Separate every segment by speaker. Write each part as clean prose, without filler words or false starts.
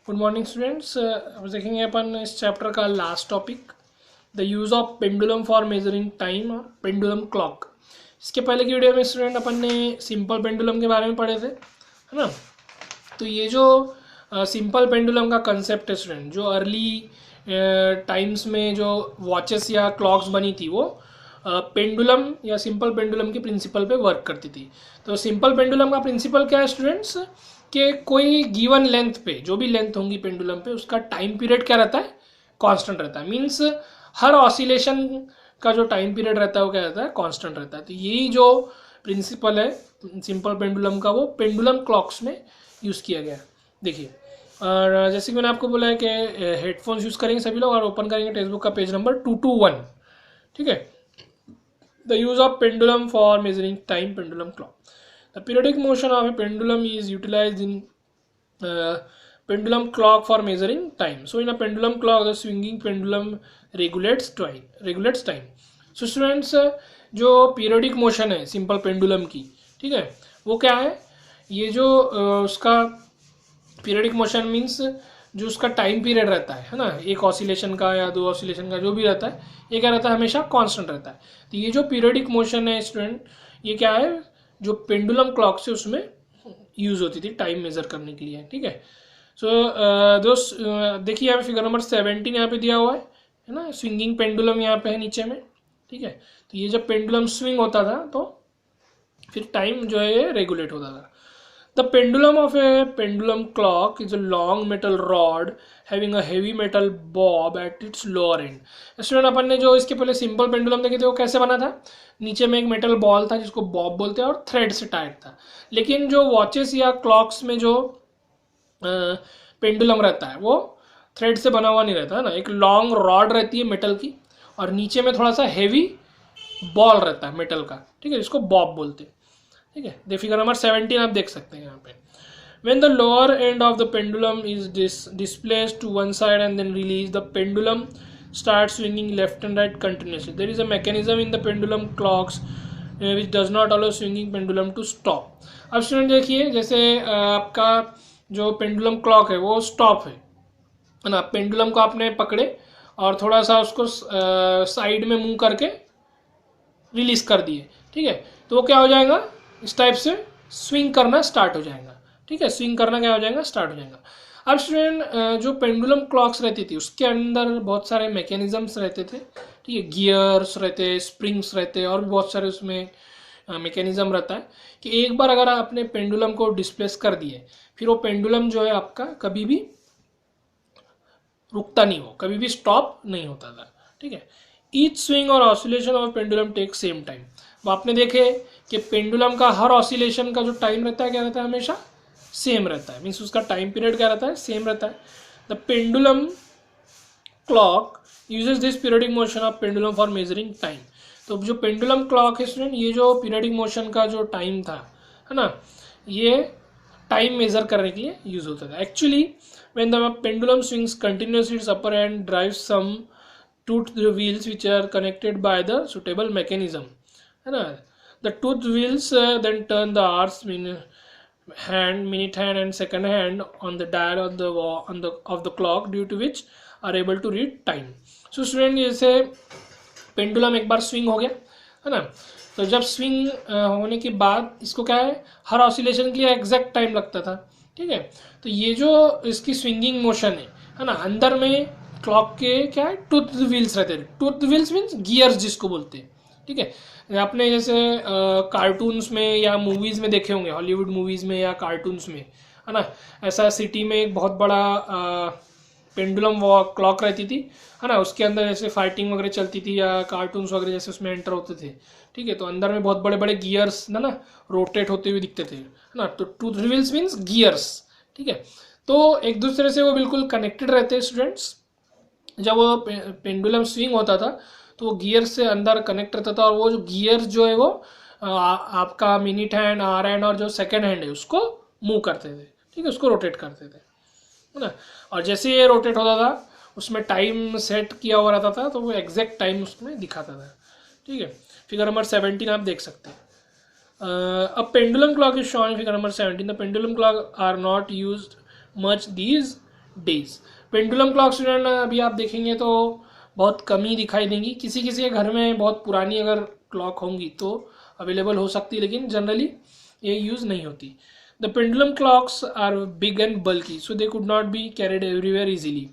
Speaker 1: Good morning students. अब देखेंगे अपन इस चैप्टर का last topic, the use of pendulum for measuring time और पेंडुलम क्लॉक। इसके पहले की वीडियो में स्टूडेंट अपन ने सिंपल पेंडुलम के बारे में पढ़े थे, है ना। तो ये जो सिंपल पेंडुलम का कंसेप्ट है स्टूडेंट, जो अर्ली टाइम्स में जो वॉचेस या क्लॉक्स बनी थी वो पेंडुलम या सिंपल पेंडुलम के प्रिंसिपल पे वर्क करती थी। तो सिंपल पेंडुलम का प्रिंसिपल क्या है स्टूडेंट्स, कि कोई गिवन लेंथ पे, जो भी लेंथ होंगी पेंडुलम पे, उसका टाइम पीरियड क्या रहता है, कांस्टेंट रहता है। मींस हर ऑसिलेशन का जो टाइम पीरियड रहता है वो क्या रहता है, कांस्टेंट रहता है। तो यही जो प्रिंसिपल है सिंपल पेंडुलम का, वो पेंडुलम क्लॉक्स में यूज़ किया गया है। देखिए, और जैसे कि मैंने आपको बोला है कि हेडफोन्स यूज़ करेंगे सभी लोग और ओपन करेंगे टेक्स्ट बुक का पेज नंबर 221, ठीक है। The use of pendulum for measuring time, pendulum clock. The periodic motion of a pendulum is utilized in pendulum clock for measuring time. So in a pendulum clock, the swinging pendulum regulates time. So students, जो periodic motion है simple pendulum की, ठीक है, वो क्या है, ये जो उसका periodic motion means जो उसका टाइम पीरियड रहता है ना, एक ऑसिलेशन का या दो ऑसिलेशन का जो भी रहता है, ये क्या रहता है, हमेशा कांस्टेंट रहता है। तो ये जो पीरियडिक मोशन है स्टूडेंट, ये क्या है, जो पेंडुलम क्लॉक से उसमें यूज होती थी टाइम मेजर करने के लिए, ठीक है। सो दोस्त देखिए, यहाँ पे फिगर नंबर 17 यहाँ पे दिया हुआ है ना, स्विंगिंग पेंडुलम यहाँ पे है नीचे में, ठीक है। तो ये जब पेंडुलम स्विंग होता था तो फिर टाइम जो है रेगुलेट होता था। The pendulum of a pendulum clock is a long metal rod having a heavy metal bob at its lower end. Student, अपन ने जो इसके पहले सिंपल पेंडुलम देखे थे वो कैसे बना था, नीचे में एक मेटल बॉल था जिसको बॉब बोलते हैं और थ्रेड से टाइट था। लेकिन जो वॉचेस या क्लॉक्स में जो पेंडुलम रहता है वो थ्रेड से बना हुआ नहीं रहता है ना, एक लॉन्ग रॉड रहती है मेटल की और नीचे में थोड़ा सा हैवी बॉल रहता है मेटल का, ठीक है, जिसको बॉब बोलते हैं, ठीक है। दे फिगर नंबर 17 आप देख सकते हैं यहाँ पे। When the lower end of the pendulum is displaced to one side and then released, the pendulum starts swinging left and right continuously. There is a mechanism in the pendulum clocks which does not allow swinging pendulum to stop. अब student देखिए, जैसे आपका जो pendulum clock है वो stop है ना, pendulum को आपने पकड़े और थोड़ा सा उसको साइड में मूव करके रिलीज कर दिए, ठीक है, तो वो क्या हो जाएगा, इस टाइप से स्विंग करना स्टार्ट हो जाएगा, ठीक है। स्विंग करना क्या हो जाएगा, स्टार्ट हो जाएगा। अब स्टूडेंट, जो पेंडुलम क्लॉक्स रहती थी उसके अंदर बहुत सारे मैकेनिज्म्स रहते थे, ठीक है, गियर्स रहते, स्प्रिंग्स रहते और भी बहुत सारे उसमें मैकेनिज्म रहता है कि एक बार अगर आपने पेंडुलम को डिस्प्लेस कर दिए, फिर वो पेंडुलम जो है आपका कभी भी रुकता नहीं हो, कभी भी स्टॉप नहीं होता था, ठीक है। ईच स्विंग और oscillation of pendulum take same time. वो आपने देखे कि पेंडुलम का हर ऑसिलेशन का जो टाइम रहता है क्या रहता है, हमेशा सेम रहता है। मीन्स उसका टाइम पीरियड क्या रहता है, सेम रहता है। The pendulum clock uses this periodic motion of pendulum for measuring time. तो जो पेंडुलम क्लॉक है स्टूडेंट, ये जो पीरियडिक मोशन का जो टाइम था, है ना, ये टाइम मेजर करने के लिए यूज होता था। Actually when the pendulum swings continuously, its upper end drives some toothed wheels which are connected by the suitable mechanism, है ना। The toothed wheels then turn the hours, minute hand and second hand on the dial of the clock, due to which are able to read time. So student, जैसे pendulum एक बार swing हो गया, है ना, तो जब स्विंग होने के बाद इसको क्या है, हर ऑसिलेशन के लिए एग्जैक्ट टाइम लगता था, ठीक है। तो ये जो इसकी स्विंगिंग मोशन है ना, अंदर में क्लॉक के क्या है, टूथ व्हील्स रहते हैं। टूथ व्हील्स मीन्स गियर्स जिसको बोलते हैं, ठीक है। आपने जैसे कार्टून्स में या मूवीज़ में देखे होंगे, हॉलीवुड मूवीज़ में या कार्टून्स में, है ना, ऐसा सिटी में एक बहुत बड़ा पेंडुलम क्लॉक रहती थी, है ना, उसके अंदर जैसे फाइटिंग वगैरह चलती थी या कार्टून्स वगैरह जैसे उसमें एंटर होते थे, ठीक है। तो अंदर में बहुत बड़े बड़े गियर्स ना रोटेट होते हुए दिखते थे, है ना। तो टूथ व्हील्स मीन्स गियर्स, ठीक है। तो एक दूसरे से वो बिल्कुल कनेक्टेड रहते हैं स्टूडेंट्स। जब वो पेंडुलम स्विंग होता था तो वो गियर से अंदर कनेक्ट रहता था और वो जो गियर जो है वो आपका मिनट हैंड, आर हैंड और जो सेकंड हैंड है उसको मूव करते थे, ठीक है, उसको रोटेट करते थे, है ना। और जैसे ये रोटेट होता था उसमें टाइम सेट किया हुआ रहता था, तो वो एग्जैक्ट टाइम उसमें दिखाता था, ठीक है। फिगर नंबर 17 आप देख सकते हैं। अब pendulum clock is shown figure number 17। The pendulum clock are not used much these days. Pendulum clock student अभी आप देखेंगे तो बहुत कम ही दिखाई देंगी, किसी किसी के घर में बहुत पुरानी अगर क्लॉक होंगी तो अवेलेबल हो सकती है, लेकिन जनरली ये यूज़ नहीं होती। The pendulum clocks are big and bulky so they could not be carried everywhere easily.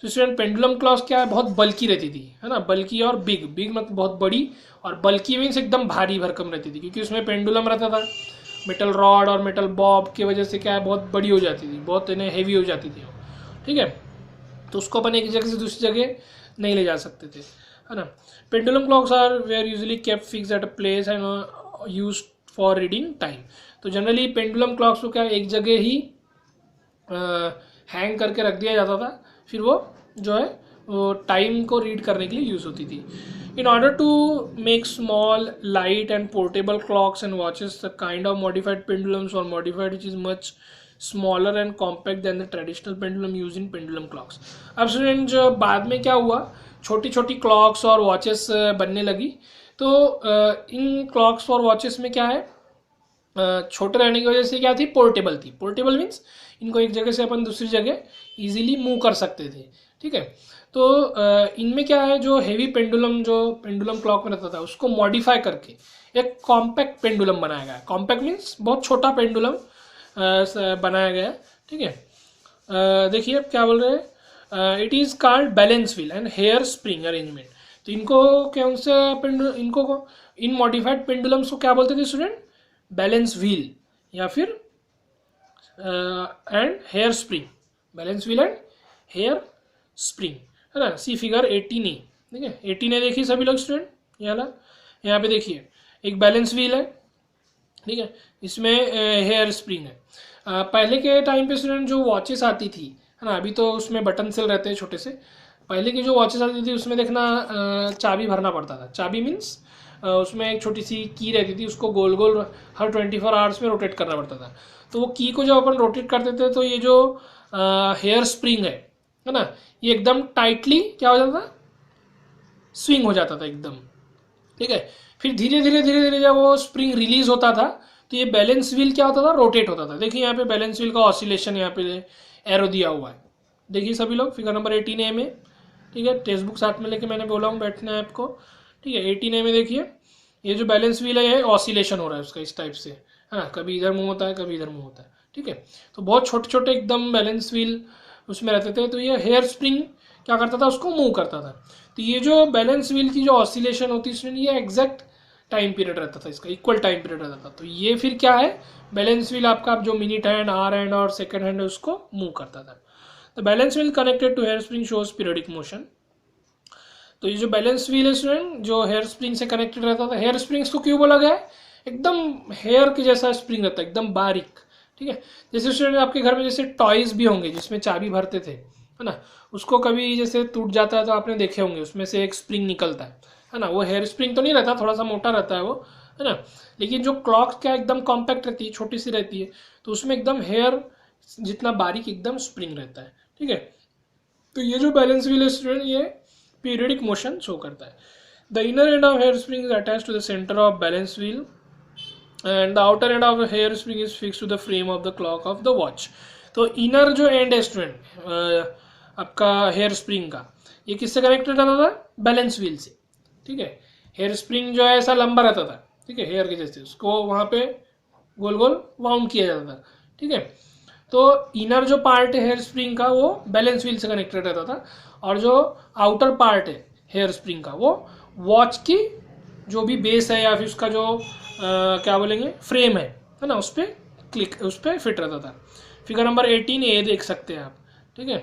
Speaker 1: तो स्टूडेंट पेंडुलम क्लॉक्स क्या है, बहुत बल्की रहती थी, है ना, बल्की और बिग, बिग मतलब बहुत बड़ी, और बल्की मीन्स एकदम भारी भरकम रहती थी, क्योंकि उसमें पेंडुलम रहता था, मेटल रॉड और मेटल बॉब की वजह से क्या है, बहुत बड़ी हो जाती थी, बहुत इन्हें हैवी हो जाती थी, ठीक है। तो उसको अपन एक जगह से दूसरी जगह नहीं ले जा सकते थे, है ना। Pendulum clocks are were usually kept fix at a place and use for reading time. तो जनरली पेंडुलम क्लॉक्स को क्या एक जगह ही हैंग करके रख दिया जाता था, फिर वो जो है वो टाइम को रीड करने के लिए यूज़ होती थी। In order to make small, light and portable clocks and watches, the kind of modified pendulums or modified which is much smaller and compact than the traditional pendulum used in pendulum clocks. अब student जो बाद में क्या हुआ, छोटी छोटी clocks और watches बनने लगी, तो इन क्लॉक्स और वॉचेस में क्या है, छोटे रहने की वजह से क्या थी, पोर्टेबल थी। पोर्टेबल मीन्स इनको एक जगह से अपन दूसरी जगह इजीली मूव कर सकते थे, ठीक है। तो इनमें क्या है, जो हेवी पेंडुलम जो पेंडुलम क्लॉक में रहता था उसको मॉडिफाई करके एक कॉम्पैक्ट पेंडुलम बनाया गया। कॉम्पैक्ट मीन्स बहुत छोटा पेंडुलम बनाया गया, ठीक है। देखिए अब क्या बोल रहे हैं, it is called balance wheel and hair spring arrangement. तो इनको कौन सा पेंडुलम, इनको इन मॉडिफाइड पेंडुलम्स को क्या बोलते थे स्टूडेंट, बैलेंस व्हील या फिर and hair spring, balance wheel and hair spring, है ना। सी फिगर 18A, ठीक है, 18A देखिए सभी लोग स्टूडेंट, यहाँ पे देखिए एक बैलेंस व्हील है, ठीक है, इसमें हेयर स्प्रिंग है। पहले के टाइम पे स्टूडेंट जो वॉचेस आती थी, है ना, अभी तो उसमें बटन सेल रहते हैं छोटे से, पहले की जो वॉचेस आती थी उसमें देखना चाबी भरना पड़ता था। चाबी मीन्स उसमें एक छोटी सी की रहती थी, उसको गोल गोल हर 24 आवर्स में रोटेट करना पड़ता था। तो वो की को जब अपन रोटेट करते थे तो ये जो हेयर स्प्रिंग है ना, ये एकदम टाइटली क्या हो जाता था, स्विंग हो जाता था एकदम, ठीक है। फिर धीरे धीरे धीरे धीरे जब वो स्प्रिंग रिलीज होता था तो ये बैलेंस व्हील क्या होता था, रोटेट होता था। देखिए यहाँ पे बैलेंस व्हील का ऑसिलेशन यहाँ पे एरो दिया हुआ है, देखिए सभी लोग फिगर नंबर 18A में, ठीक है, टेक्स्ट बुक साथ में लेके मैंने बोला हूँ बैठना है आपको, ठीक है। 18A में देखिए ये जो बैलेंस व्हील है ये ऑसिलेशन हो रहा है उसका इस टाइप से, है ना, कभी इधर मूव होता है कभी इधर मूव होता है, ठीक है। तो बहुत छोटे छोटे एकदम बैलेंस व्हील उसमें रहते थे, तो ये हेयर स्प्रिंग क्या करता था, उसको मूव करता था। तो ये जो बैलेंस व्हील की जो ऑसिलेशन होती है इसमें ये एग्जैक्ट टाइम पीरियड रहता था, इसका इक्वल टाइम पीरियड रहता था। तो ये फिर क्या है, बैलेंस व्हील आपका जो मिनट हैंड, आवर हैंड और सेकंड हैंड है उसको मूव करता था। The balance wheel connected to hair spring shows periodic motion. तो ये जो बैलेंस व्हील है स्टूडेंट जो हेयर स्प्रिंग से कनेक्टेड रहता था, हेयर स्प्रिंग्स को क्यों बोला गया है, एकदम हेयर के जैसा स्प्रिंग रहता है, एकदम बारीक, ठीक है। जैसे स्टूडेंट आपके घर में जैसे टॉयज भी होंगे जिसमें चाबी भरते थे, है ना, उसको कभी जैसे टूट जाता है तो आपने देखे होंगे उसमें से एक स्प्रिंग निकलता है ना, वो हेयर स्प्रिंग तो नहीं रहता, थोड़ा सा मोटा रहता है वो, है ना। लेकिन जो क्लॉक क्या एकदम कॉम्पैक्ट रहती है, छोटी सी रहती है, तो उसमें एकदम हेयर जितना बारीक एकदम स्प्रिंग रहता है, ठीक है। तो ये जो बैलेंस व्हील है स्टूडेंट ये पीरियडिक मोशन शो करता है। The inner end of hair spring is attach to the centre of balance wheel and the outer end of hair spring is fix to the frame of the clock of the watch. तो inner जो end है student आपका hair spring का, ये किससे connected रहता था, balance wheel से, ठीक है। हेयर स्प्रिंग जो है ऐसा लंबा रहता था, ठीक है, हेयर के जैसे, उसको वहाँ पे गोल गोल वाउंड किया जाता था, ठीक है। तो इनर जो पार्ट है हेयर स्प्रिंग का वो बैलेंस व्हील से कनेक्टेड रहता था, और जो आउटर पार्ट है हेयर स्प्रिंग का वो वॉच की जो भी बेस है या फिर उसका जो क्या बोलेंगे फ्रेम है ना, उस पर फिट रहता था। फिगर नंबर 18A देख सकते हैं आप, ठीक है।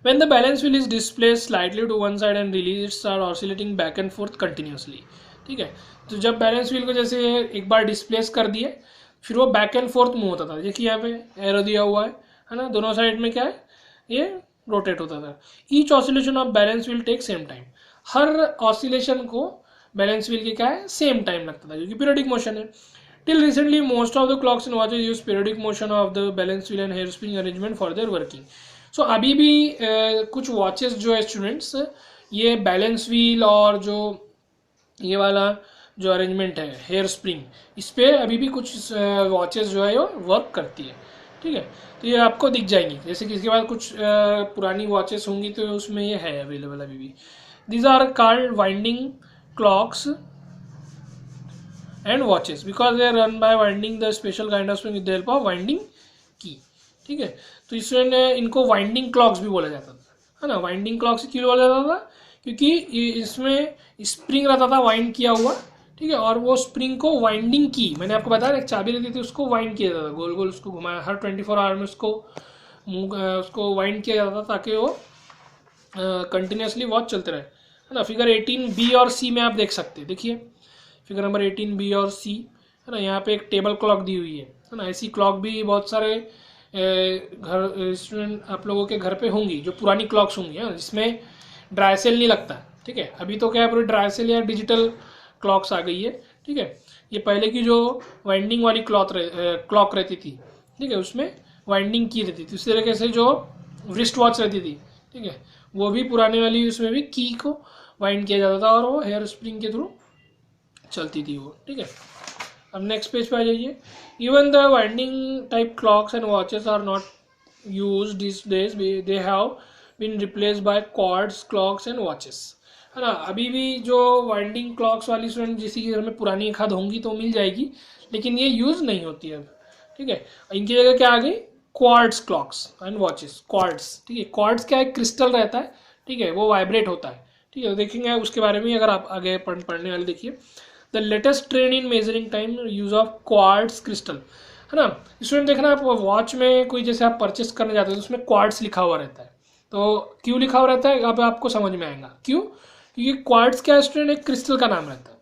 Speaker 1: When the balance wheel is displaced slightly to one side and released are oscillating back and forth continuously, ठीक है। तो जब बैलेंस व्हील को जैसे एक बार डिस्प्लेस कर दिए फिर वो बैक एंड फोर्थ मूव होता था, देखिए यहाँ पे एरो दिया हुआ है ना, दोनों साइड में क्या है ये रोटेट होता था। Each oscillation of balance wheel take same time, हर ऑसिलेशन को बैलेंस व्हील के क्या है सेम टाइम लगता था क्योंकि पीरियडिक मोशन है। Till recently most of the clocks and watches use periodic motion of the balance wheel and hair spring arrangement for their working. So अभी भी कुछ वॉचेस जो है स्टूडेंट्स ये बैलेंस व्हील और जो ये वाला जो अरेंजमेंट है हेयर स्प्रिंग, इस पर अभी भी कुछ वॉचेस जो है वो वर्क करती है, ठीक है, तो ये आपको दिख जाएंगी। जैसे किसी के पास कुछ पुरानी वॉचेस होंगी तो उसमें ये है अवेलेबल अभी भी। These are called winding clocks and watches because they are run by winding the special kind of spring with the help of winding की। ठीक है, तो इसमें इनको वाइंडिंग क्लॉक्स भी बोला जाता था, है ना। वाइंडिंग क्लॉक्स क्यों बोला जाता था? क्योंकि इसमें स्प्रिंग रहता था वाइंड किया हुआ, ठीक है, और वो स्प्रिंग को वाइंडिंग की, मैंने आपको बताया एक चाबी रहती थी उसको वाइंड किया जाता था, गोल गोल उसको घुमाया, हर 24 आवर में उसको वाइंड किया जाता था ताकि वो कंटिन्यूसली वॉच चलते रहे, है ना। फिगर 18B और C में आप देख सकते हैं, देखिए फिगर नंबर 18B और C, है ना। यहाँ पे एक टेबल क्लॉक दी हुई है ना। ऐसी क्लॉक भी बहुत सारे घर स्टूडेंट आप लोगों के घर पे होंगी, जो पुरानी क्लॉक्स होंगी, है, जिसमें ड्राई सेल नहीं लगता, ठीक है। अभी तो क्या है, पूरी ड्राई सेल या डिजिटल क्लॉक्स आ गई है, ठीक है। ये पहले की जो वाइंडिंग वाली क्लॉक रहती थी, ठीक है, उसमें वाइंडिंग की रहती थी। उसी तरीके से जो रिस्ट वॉच रहती थी, ठीक है, वो भी पुराने वाली, उसमें भी की को वाइंड किया जाता था और वो हेयर स्प्रिंग के थ्रू चलती थी वो, ठीक है। अब नेक्स्ट पेज पे आ जाइए। Even the winding type clocks and watches are not use this days, they have been replaced by quartz clocks and watches, है ना। अभी भी जो वाइंडिंग क्लॉक्स वाली स्टूडेंट जिसी के घर में पुरानी एक आध होंगी तो मिल जाएगी, लेकिन ये यूज नहीं होती है अब, ठीक है। इनकी जगह क्या आ गई? Quartz clocks and watches. Quartz, ठीक है, क्वार्ट्स क्या है? क्रिस्टल रहता है, ठीक है, वो वाइब्रेट होता है, ठीक है। तो देखेंगे उसके बारे में अगर आप आगे पढ़ने वाले देखिए। The latest trend in measuring time use of quartz crystal, है ना। स्टूडेंट देखना, आप वॉच में कोई जैसे आप परचेस करने जाते हैं तो उसमें क्वार्ट्स लिखा हुआ रहता है, तो क्यों लिखा हुआ रहता है अब आपको समझ में आएगा क्यों। क्योंकि क्वार्ट्स क्या स्टूडेंट, एक क्रिस्टल का नाम रहता है,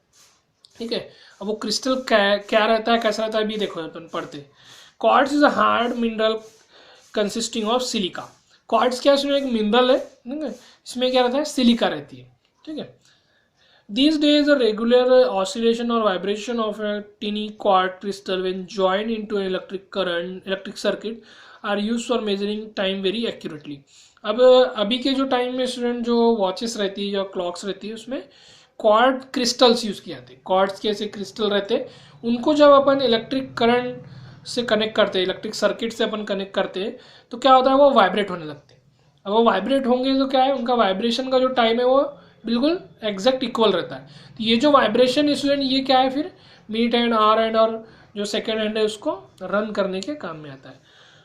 Speaker 1: ठीक है। अब वो क्रिस्टल क्या रहता है, कैसा रहता है, अभी देखो अपन पढ़ते। Quartz is a hard mineral consisting of silica. Quartz क्या है? एक मिनरल है, ठीक है, इसमें क्या रहता है? सिलिका रहती है, ठीक है। These days, a regular oscillation or vibration of a tiny quartz crystal when joined into an electric circuit are used for measuring time very accurately. अब अभी के जो टाइम में स्टूडेंट जो वॉचेस रहती है, जो क्लॉक्स रहती है, उसमें क्वार्ट्ज क्रिस्टल्स यूज़ किए जाते हैं। क्वार्ट्ज के ऐसे क्रिस्टल रहते हैं, उनको जब अपन इलेक्ट्रिक करंट से कनेक्ट करते हैं, इलेक्ट्रिक सर्किट से अपन कनेक्ट करते हैं, तो क्या होता है, वो वाइब्रेट होने लगते हैं। अब वो वाइब्रेट होंगे तो क्या है, उनका वाइब्रेशन का जो टाइम है वो बिल्कुल एग्जैक्ट इक्वल रहता है। तो ये जो वाइब्रेशन स्टूडेंट, ये क्या है फिर? मिनट एंड, आवर एंड और जो सेकेंड हैंड है उसको रन करने के काम में आता है।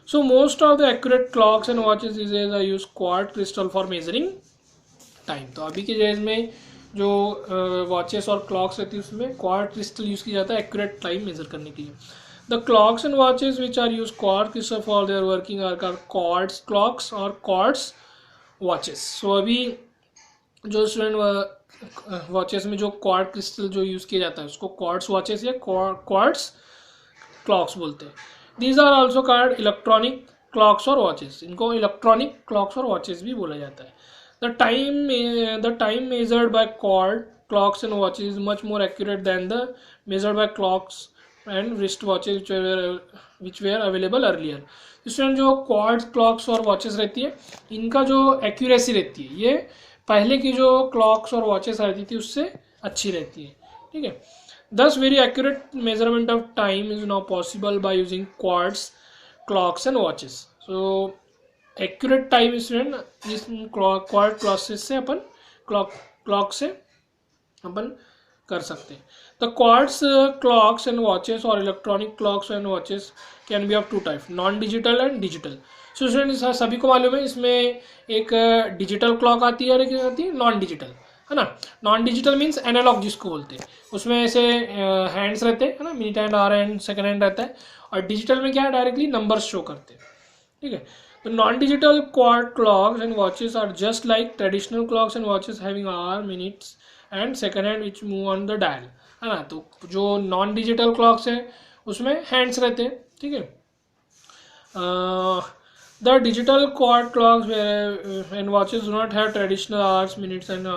Speaker 1: So most of the accurate clocks and watches is use quartz crystal for measuring time. तो अभी के डेज में जो वॉचेस और क्लॉक्स रहती है उसमें क्वार्ट्ज क्रिस्टल यूज किया जाता है एक्यूरेट टाइम मेजर करने के लिए। The clocks and watches which are use quartz crystal for their working are called quartz clocks और क्वार्ट्ज वॉचेस। सो अभी जो स्टूडेंट वॉचेस में जो क्वार्ट्ज क्रिस्टल जो यूज़ किया जाता है उसको क्वार्ट्ज वॉचेस या क्वार्ट्ज क्लॉक्स बोलते हैं। These are also called electronic clocks और वॉचेस। इनको इलेक्ट्रॉनिक क्लॉक्स और वॉचेस भी बोला जाता है। The time measured by quartz clocks and watches is much more accurate than the measured by clocks and wrist watches which were available earlier. Student जो quartz clocks और watches रहती है, इनका जो एक्यूरेसी रहती है ये पहले की जो क्लॉक्स और वॉचेस रहती थी उससे अच्छी रहती है, ठीक है। Thus very accurate measurement of time is now possible by using quartz clocks and watches. So accurate time student इस क्वार्ट्ज क्लॉक्स से अपन क्लॉक से अपन कर सकते हैं। The quartz clocks and watches और electronic clocks and watches can be of two type, non digital and digital. So student सभी को मालूम है इसमें एक डिजिटल क्लॉक आती है और एक आती है नॉन डिजिटल, है ना। नॉन डिजिटल मीन्स एनालॉग जिसको बोलते हैं, उसमें ऐसे हैंड्स रहते हैं, है ना, minute hand, hour hand, second hand रहता है। और डिजिटल में क्या है, डायरेक्टली नंबर्स शो करते हैं, ठीक है। तो non digital quartz clocks and watches are just like traditional clocks and watches having hour, minutes and second hand which move on the dial, है ना। तो जो नॉन डिजिटल क्लॉक्स है उसमें हैंड्स रहते हैं, ठीक है। The digital quad clocks and watches do not have traditional hours, minutes and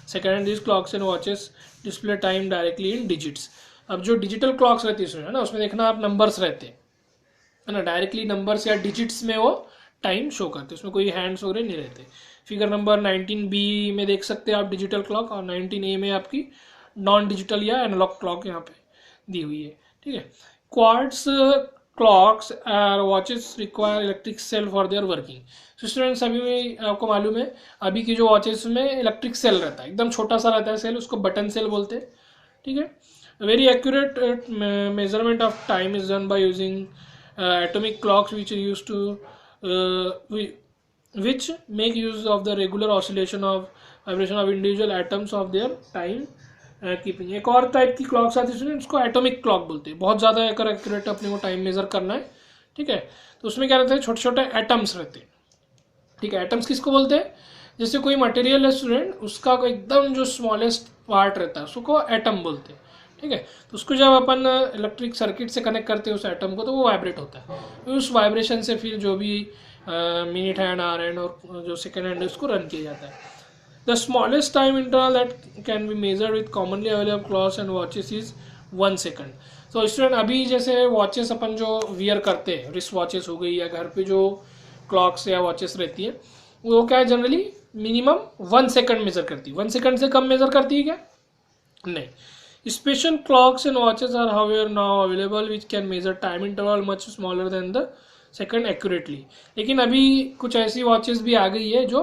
Speaker 1: second. These clocks and watches display time directly in digits. अब जो डिजिटल क्लॉक्स रहती है उसमें, है ना, उसमें देखना आप नंबर्स रहते हैं, है ना, डायरेक्टली नंबर्स या डिजिट्स में वो टाइम शो करते हैं, उसमें कोई हैंड्स वगैरह नहीं रहते। फिगर नंबर 19B में देख सकते हैं आप डिजिटल क्लॉक, और 19A में आपकी नॉन डिजिटल या एनालॉग क्लॉक यहाँ पे दी हुई है, ठीक है। क्वार्ट्ज क्लॉक्स और watches require electric cell for their working. तो स्टूडेंट्स अभी में आपको मालूम है अभी की जो वॉचेस में इलेक्ट्रिक सेल रहता है, एकदम छोटा सा रहता है सेल, उसको बटन सेल बोलते हैं, ठीक है। Very accurate measurement of time is done by using atomic clocks which use to which make use of the regular oscillation of vibration of individual atoms of their time keeping. एक और type की clocks आती है उसको atomic clock बोलते हैं, बहुत ज़्यादा अगर एक्यूरेट अपने को टाइम मेजर करना है, ठीक है। तो उसमें क्या रहता है, छोटे छोटे एटम्स रहते हैं, ठीक है। एटम्स किसको बोलते हैं, जैसे कोई मटेरियल है स्टूडेंट, उसका कोई एकदम जो स्मॉलेस्ट पार्ट रहता है उसको एटम बोलते हैं, ठीक है। तो उसको जब अपन इलेक्ट्रिक सर्किट से कनेक्ट करते हैं उस एटम को, तो वो वाइब्रेट होता है, उस वाइब्रेशन से फिर जो भी मिनट हैंड, आवर हैंड और जो सेकेंड हैंड उसको रन किया जाता है। The smallest time interval that can be measured with commonly available clocks and watches is 1 second. तो स्टूडेंट अभी जैसे वॉचेस अपन जो वियर करते हैं, रिस्ट वॉचेस हो गई या घर पे जो क्लॉक्स या वॉचेस रहती है, वो क्या है जनरली मिनिमम 1 सेकंड मेजर करती है। 1 सेकंड से कम मेजर करती है क्या, नहीं। Special clocks and watches are however now available which can measure time interval much smaller than the second accurately. लेकिन अभी कुछ ऐसी वॉचेस भी आ गई है जो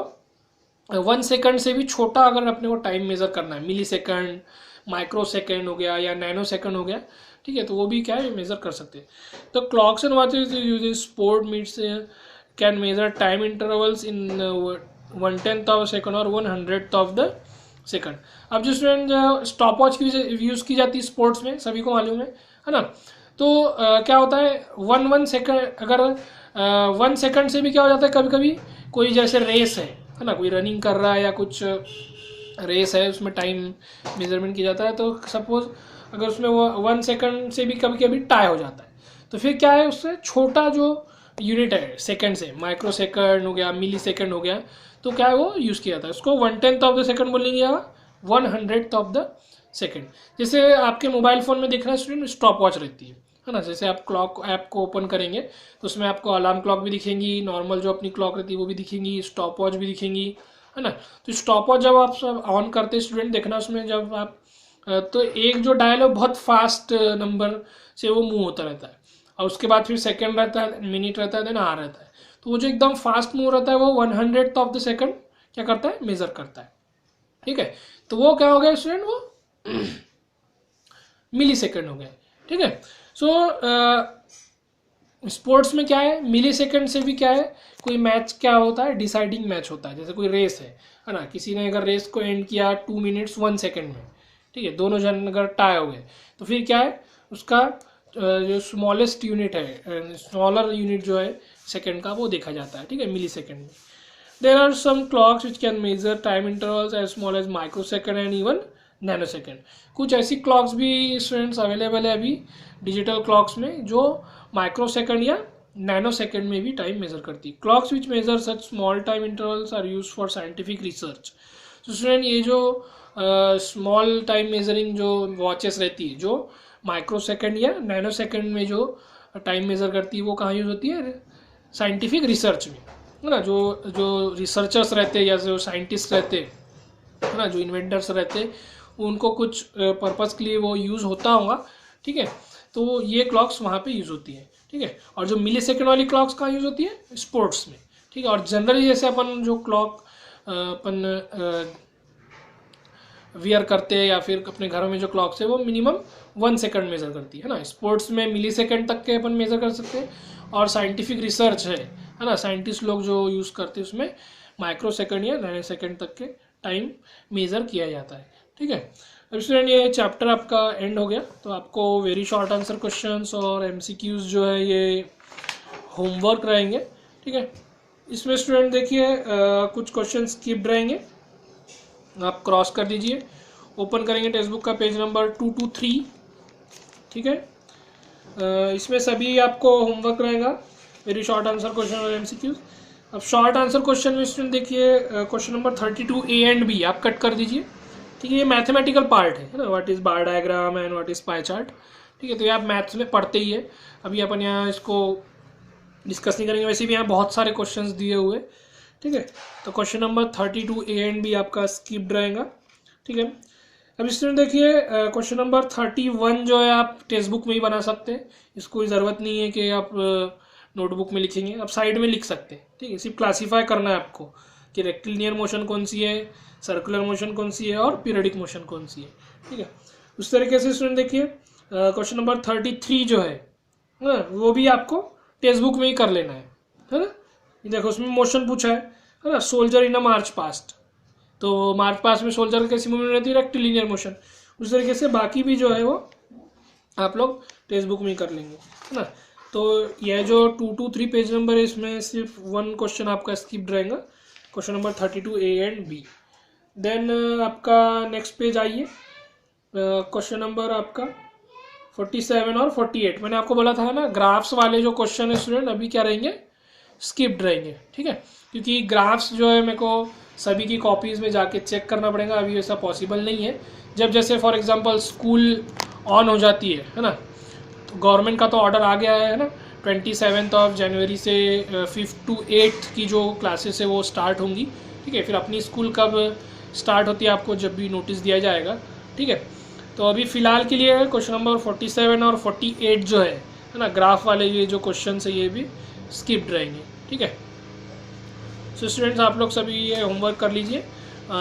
Speaker 1: 1 सेकंड से भी छोटा अगर अपने को टाइम मेजर करना है, मिली सेकंड, माइक्रो सेकंड हो गया या नैनो सेकंड हो गया, ठीक है, तो वो भी क्या है मेजर कर सकते हैं। तो clocks and watches use sport meets can measure time intervals in 1/10 of second और 1/100 ऑफ द सेकंड। अब जो स्टूडेंट स्टॉप वॉच की यूज़ की जाती है स्पोर्ट्स में, सभी को मालूम है ना। तो क्या होता है 1 सेकंड, अगर 1 सेकंड से भी क्या हो जाता है, कभी कभी कोई जैसे रेस है ना, कोई रनिंग कर रहा है या कुछ रेस है, उसमें टाइम मेजरमेंट किया जाता है, तो सपोज अगर उसमें वो 1 सेकंड से भी कभी कभी टाई हो जाता है, तो फिर क्या है उससे छोटा जो यूनिट है सेकंड से, माइक्रो सेकंड हो गया, मिली सेकंड हो गया, तो क्या है वो यूज़ किया जाता है, उसको 1/10 ऑफ द सेकंड बोलेंगे या 1/100 ऑफ द सेकंड। जैसे आपके मोबाइल फ़ोन में देख रहे हैं स्टूडेंट, स्टॉप वॉच रहती है ना। जैसे आप क्लॉक ऐप को ओपन करेंगे तो उसमें आपको अलार्म क्लॉक भी दिखेंगी, नॉर्मल जो अपनी क्लॉक रहती है वो भी दिखेंगी, स्टॉप वॉच भी दिखेंगी, है ना। तो स्टॉप वॉच जब आप सब ऑन करते हैं स्टूडेंट, देखना उसमें जब आप तो एक जो डायल है बहुत फास्ट नंबर से वो मूव होता रहता है, और उसके बाद फिर सेकंड रहता है, मिनट रहता है, देन आवर रहता है। तो वो जो एकदम फास्ट मूव रहता है वो 1/100 ऑफ द सेकंड क्या करता है, मेजर करता है, ठीक है। तो वो क्या हो गया स्टूडेंट, वो मिली सेकंड हो गया, ठीक है। सो स्पोर्ट्स में क्या है, मिली सेकंड से भी क्या है, कोई मैच क्या होता है, डिसाइडिंग मैच होता है। जैसे कोई रेस है ना, किसी ने अगर रेस को एंड किया 2 मिनट्स 1 सेकंड में, ठीक है, दोनों जन अगर टाई हो गए, तो फिर क्या है उसका जो स्मॉलेस्ट यूनिट है, स्मॉलर यूनिट जो है सेकंड का, वो देखा जाता है, ठीक है, मिली सेकंड में। There are some clocks which can measure time intervals as small as microsecond and even nanosecond. कुछ ऐसी क्लॉक्स भी स्टूडेंट्स अवेलेबल है अभी डिजिटल क्लॉक्स में जो माइक्रो सेकंड या नैनो सेकंड में भी टाइम मेजर करती है। Clocks which measure such small time intervals are use for scientific research. तो स्टूडेंट ये जो स्मॉल टाइम मेजरिंग जो वॉचेस रहती है जो माइक्रो सेकंड या नैनो सेकंड में जो टाइम मेजर करती है, वो कहाँ यूज होती है, साइंटिफिक रिसर्च में, है ना। जो रिसर्चर्स रहते हैं या जो साइंटिस्ट रहते हैं, है ना, जो इन्वेंटर्स रहते हैं, उनको कुछ पर्पज़ के लिए वो यूज़ होता होगा, ठीक है। तो ये क्लॉक्स वहाँ पे यूज़ होती है, ठीक है। और जो मिली सेकंड वाली क्लॉक्स कहाँ यूज़ होती है, स्पोर्ट्स में, ठीक है। और जनरली जैसे अपन जो क्लॉक अपन वियर करते हैं या फिर अपने घरों में जो क्लॉक्स है वो मिनिमम 1 सेकंड मेजर करती है ना। स्पोर्ट्स में मिली सेकंड तक के अपन मेजर कर सकते हैं, और साइंटिफिक रिसर्च है ना, साइंटिस्ट लोग जो यूज़ करते हैं उसमें माइक्रो सेकंड या नैनो सेकंड तक के टाइम मेजर किया जाता है, ठीक है। अब स्टूडेंट ये चैप्टर आपका एंड हो गया, तो आपको वेरी शॉर्ट आंसर क्वेश्चंस और MCQs जो है ये होमवर्क रहेंगे, ठीक है। इसमें स्टूडेंट देखिए कुछ क्वेश्चन स्किप्ड रहेंगे, आप क्रॉस कर दीजिए। ओपन करेंगे टेक्स्ट बुक का पेज नंबर 223, ठीक है। इसमें सभी आपको होमवर्क रहेगा, वेरी शॉर्ट आंसर क्वेश्चन और MCQs। अब शॉर्ट आंसर क्वेश्चन में स्टूडेंट देखिए question number 32 A and B आप कट कर दीजिए, ठीक है। ये मैथमेटिकल पार्ट है ना, what is bar diagram and what is pie chart, ठीक है। तो ये आप मैथ्स में पढ़ते ही है, अभी अपन यहाँ इसको डिस्कस नहीं करेंगे, वैसे भी यहाँ बहुत सारे क्वेश्चंस दिए हुए, ठीक है। तो question number 32 A and B आपका स्किप्ड रहेगा, ठीक है। अब स्टूडेंट देखिए क्वेश्चन नंबर 31 जो है आप टेक्स्ट बुक में ही बना सकते हैं, इसको कोई ज़रूरत नहीं है कि आप नोटबुक में लिखेंगे, आप साइड में लिख सकते हैं, ठीक है। सिर्फ क्लासीफाई करना है आपको कि रेक्टिलिनियर मोशन कौन सी है, सर्कुलर मोशन कौन सी है और पीरियडिक मोशन कौन सी है, ठीक है। उस तरीके से स्टूडेंट देखिए क्वेश्चन नंबर 33 जो है वो भी आपको टेक्स्ट बुक में ही कर लेना है ना। देखो उसमें मोशन पूछा है ना, सोल्जर इन अ मार्च पास्ट, तो मार्च पास्ट में सोल्जर कैसी मूवमेंट रहती है, रेक्टिलिनियर मोशन। उस तरीके से बाकी भी जो है वो आप लोग टेक्स्ट बुक में ही कर लेंगे, है ना। तो यह जो 2 to 3 पेज नंबर है इसमें सिर्फ 1 क्वेश्चन आपका स्किप रहेगा, question number 32 A and B। Then आपका नेक्स्ट पेज आइए, क्वेश्चन नंबर आपका 47 और 48। मैंने आपको बोला था ना ग्राफ्स वाले जो क्वेश्चन है स्टूडेंट अभी क्या रहेंगे, स्किप्ड रहेंगे, ठीक है। क्योंकि ग्राफ्स जो है मेरे को सभी की कॉपीज़ में जाके चेक करना पड़ेगा, अभी ऐसा पॉसिबल नहीं है। जब जैसे फॉर एग्जांपल स्कूल ऑन हो जाती है ना, तो गवर्नमेंट का तो ऑर्डर आ गया है ना, 27 जनवरी से 5 to 8 की जो क्लासेस है वो स्टार्ट होंगी, ठीक है। फिर अपनी स्कूल कब स्टार्ट होती है आपको जब भी नोटिस दिया जाएगा, ठीक है। तो अभी फ़िलहाल के लिए क्वेश्चन नंबर 47 और 48 जो है ना ग्राफ वाले ये जो क्वेश्चन है ये भी स्किप्ड रहेंगे, ठीक है। सो स्टूडेंट्स आप लोग सभी ये होमवर्क कर लीजिए।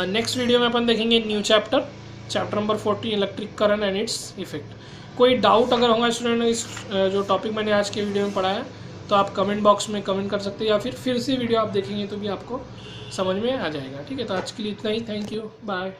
Speaker 1: नेक्स्ट वीडियो में अपन देखेंगे new chapter number 14 electric current and its effect. कोई डाउट अगर होगा स्टूडेंट इस जो टॉपिक मैंने आज के वीडियो में पढ़ाया तो आप कमेंट बॉक्स में कमेंट कर सकते हैं, या फिर से वीडियो आप देखेंगे तो भी आपको समझ में आ जाएगा, ठीक है। तो आज के लिए इतना ही, थैंक यू, बाय।